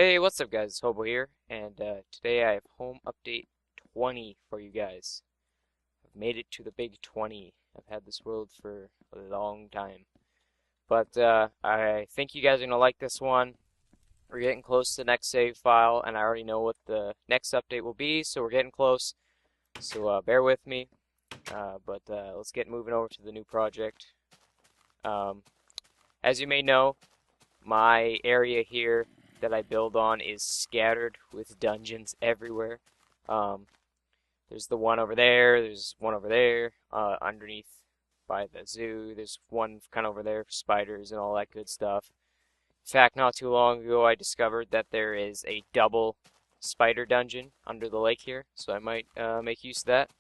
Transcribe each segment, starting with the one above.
Hey, what's up guys? It's Hobo here, and today I have home update 20 for you guys. I've made it to the big 20. I've had this world for a long time. But I think you guys are going to like this one. We're getting close to the next save file, and I already know what the next update will be, so we're getting close. So bear with me. But let's get moving over to the new project. Um, as you may know, my area here that I build on is scattered with dungeons everywhere. Um, there's the one over there, there's one over there, underneath by the zoo, there's one kind of over there for spiders and all that good stuff. In fact, not too long ago I discovered that there is a double spider dungeon under the lake here, so I might make use of that.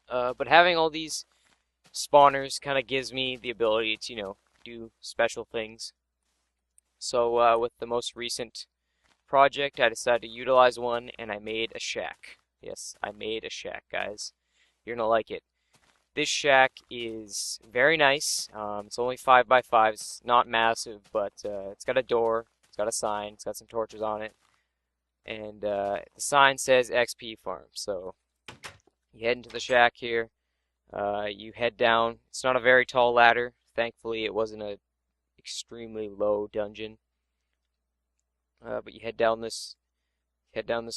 But having all these spawners kind of gives me the ability to, do special things. So with the most recent project, I decided to utilize one, and I made a shack. Yes, I made a shack, guys. You're gonna like it. This shack is very nice. It's only 5 by 5. It's not massive, but it's got a door, it's got a sign, it's got some torches on it, and the sign says XP Farm. So you head into the shack here. You head down. It's not a very tall ladder. Thankfully, it wasn't a extremely low dungeon. But you head down this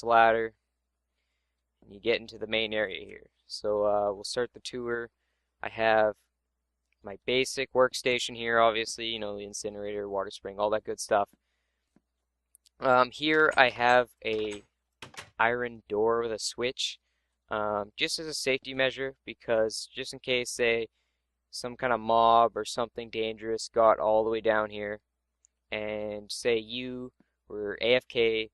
ladder, and you get into the main area here. So we'll start the tour. I have my basic workstation here, obviously, the incinerator, water spring, all that good stuff. Here I have a iron door with a switch, just as a safety measure, because just in case, say, some kind of mob or something dangerous got all the way down here, and say you were AFK,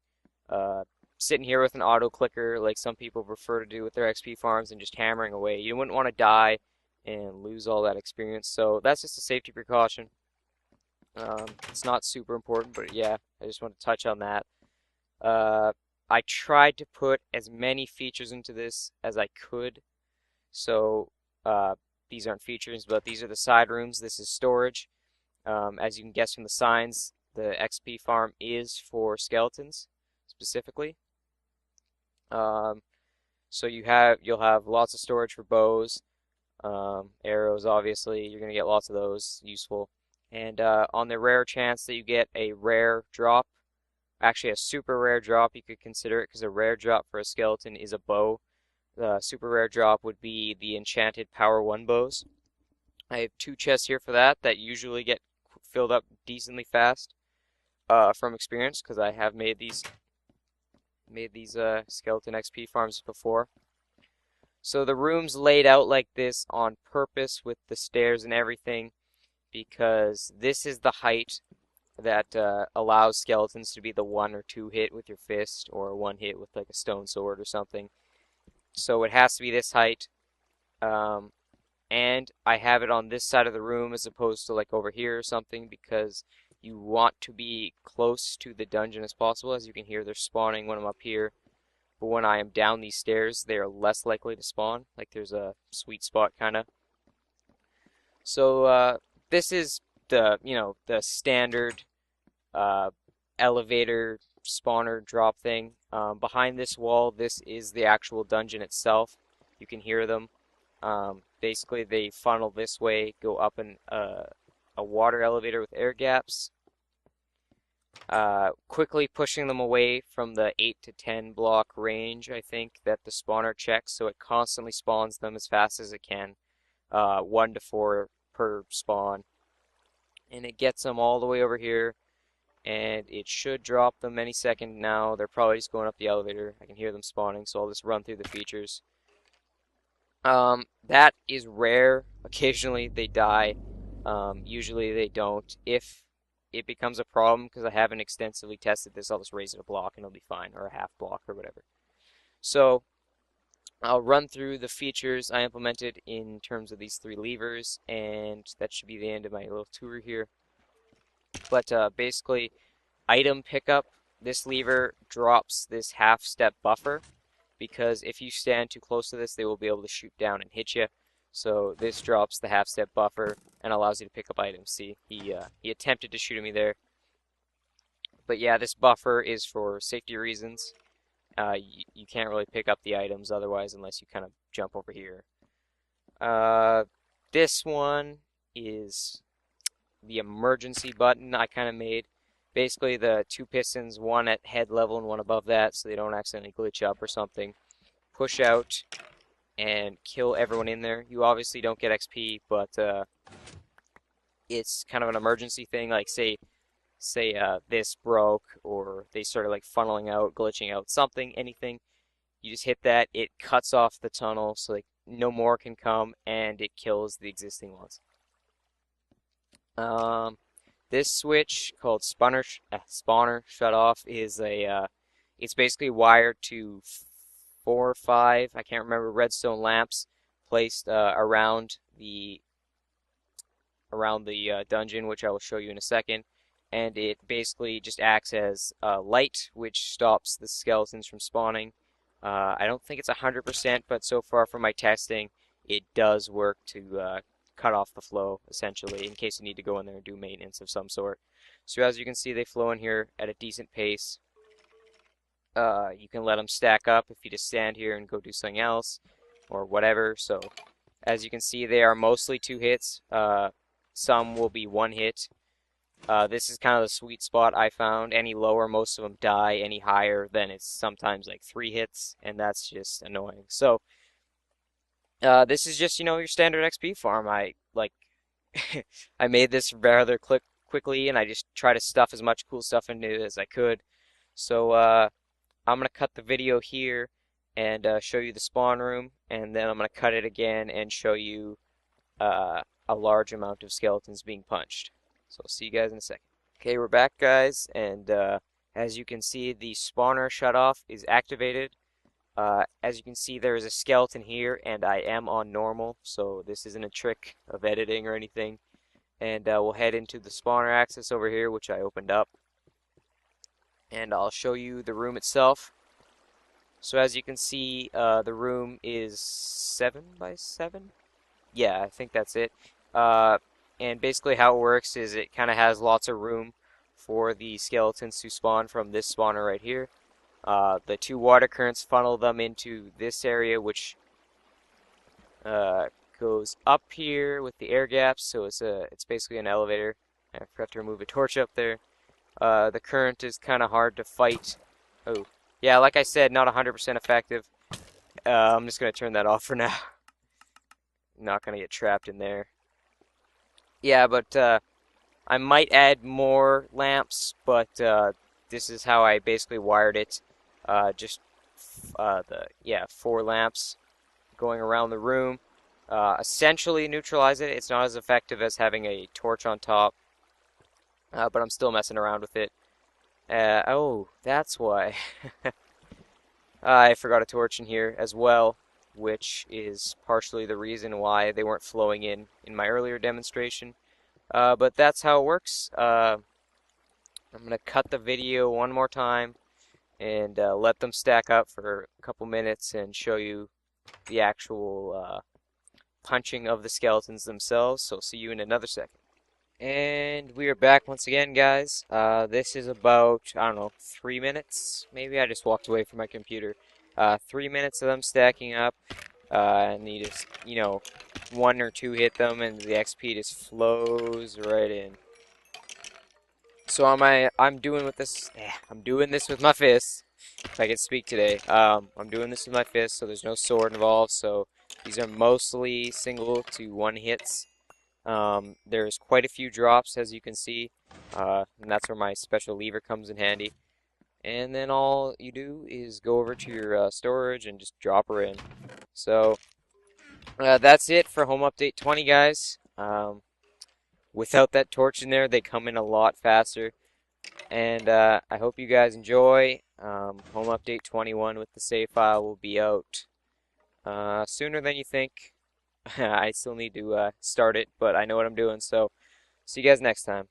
sitting here with an auto clicker like some people prefer to do with their XP farms and just hammering away. You wouldn't want to die and lose all that experience, so that's just a safety precaution. It's not super important, but yeah, I just want to touch on that. I tried to put as many features into this as I could, so these aren't features, but these are the side rooms. This is storage. As you can guess from the signs, the XP farm is for skeletons specifically. So you'll have lots of storage for bows, arrows. Obviously, you're gonna get lots of those, useful. And on the rare chance that you get a rare drop, actually a super rare drop, you could consider it, because a rare drop for a skeleton is a bow. The super rare drop would be the enchanted Power 1 bows. I have 2 chests here for that usually get filled up decently fast from experience, because I have made these skeleton XP farms before. So the room's laid out like this on purpose with the stairs and everything, because this is the height that allows skeletons to be the 1 or 2 hit with your fist, or 1 hit with like a stone sword or something. So it has to be this height. And I have it on this side of the room as opposed to like over here or something, because you want to be close to the dungeon as possible. As you can hear, they're spawning when I'm up here, but when I am down these stairs, they are less likely to spawn. Like there's a sweet spot kind of. So this is the standard elevator spawner drop thing. Behind this wall, this is the actual dungeon itself. You can hear them. Basically, they funnel this way, go up a water elevator with air gaps, quickly pushing them away from the 8 to 10 block range, I think, that the spawner checks, so it constantly spawns them as fast as it can, 1 to 4 per spawn, and it gets them all the way over here, and it should drop them any second now. They're probably just going up the elevator. I can hear them spawning, so I'll just run through the features. That is rare. Occasionally they die. Usually they don't. If it becomes a problem, because I haven't extensively tested this, I'll just raise it a block and it'll be fine, or a half block or whatever. So I'll run through the features I implemented in terms of these 3 levers, and that should be the end of my little tour here. But basically, item pickup, this lever drops this half step buffer, because if you stand too close to this, they will be able to shoot down and hit you. So this drops the half-step buffer and allows you to pick up items. See, he attempted to shoot at me there, But yeah, this buffer is for safety reasons. You can't really pick up the items otherwise unless you kind of jump over here. Uh, this one is the emergency button I kind of made. Basically, the two pistons, one at head level and one above that, so they don't accidentally glitch up or something. Push out and kill everyone in there. You obviously don't get XP, but it's kind of an emergency thing. Like say this broke or they started like funneling out, glitching out, something, anything. You just hit that, it cuts off the tunnel so like no more can come, and it kills the existing ones. Um, this switch called spawner shut off is it's basically wired to 4 or 5, I can't remember, redstone lamps placed around the dungeon, which I will show you in a second. And it basically just acts as light, which stops the skeletons from spawning. I don't think it's 100%, but so far from my testing, it does work to cut off the flow, essentially, in case you need to go in there and do maintenance of some sort. So as you can see, they flow in here at a decent pace. You can let them stack up if you just stand here and go do something else, or whatever. So as you can see, they are mostly 2 hits. Some will be 1 hit. This is kind of the sweet spot I found. Any lower, most of them die. Any higher, then it's sometimes like 3 hits, and that's just annoying. So, this is just, your standard XP farm. I, like, I made this rather quickly, and I just try to stuff as much cool stuff into it as I could. So, I'm going to cut the video here and show you the spawn room, and then I'm going to cut it again and show you a large amount of skeletons being punched. So I'll see you guys in a second. Okay, we're back, guys, and as you can see, the spawner shutoff is activated. As you can see, there is a skeleton here, and I am on normal, so this isn't a trick of editing or anything. And we'll head into the spawner access over here, which I opened up. And I'll show you the room itself. So as you can see, the room is 7 by 7? Yeah, I think that's it. And basically how it works is it kind of has lots of room for the skeletons to spawn from this spawner right here. The 2 water currents funnel them into this area, which goes up here with the air gaps, so it's basically an elevator. I forgot to remove a torch up there. The current is kind of hard to fight. Oh, yeah, like I said, not 100% effective. I'm just going to turn that off for now. Not going to get trapped in there. Yeah, but I might add more lamps, but this is how I basically wired it. Just 4 lamps going around the room. Essentially neutralize it. It's not as effective as having a torch on top, but I'm still messing around with it. Oh, that's why. I forgot a torch in here as well, which is partially the reason why they weren't flowing in my earlier demonstration. But that's how it works. I'm going to cut the video one more time and let them stack up for a couple minutes and show you the actual punching of the skeletons themselves. So see you in another second. And we are back once again, guys. This is about, I don't know, 3 minutes? Maybe I just walked away from my computer. 3 minutes of them stacking up. And you just, 1 or 2 hit them and the XP just flows right in. So I'm doing this with my fists. If I could speak today. I'm doing this with my fists, so there's no sword involved. So these are mostly single to 1 hits. There's quite a few drops, as you can see, and that's where my special lever comes in handy. And then all you do is go over to your storage and just drop her in. So that's it for Home Update 20, guys. Without that torch in there, they come in a lot faster. And I hope you guys enjoy. Home Update 21 with the save file will be out sooner than you think. I still need to start it, but I know what I'm doing, so see you guys next time.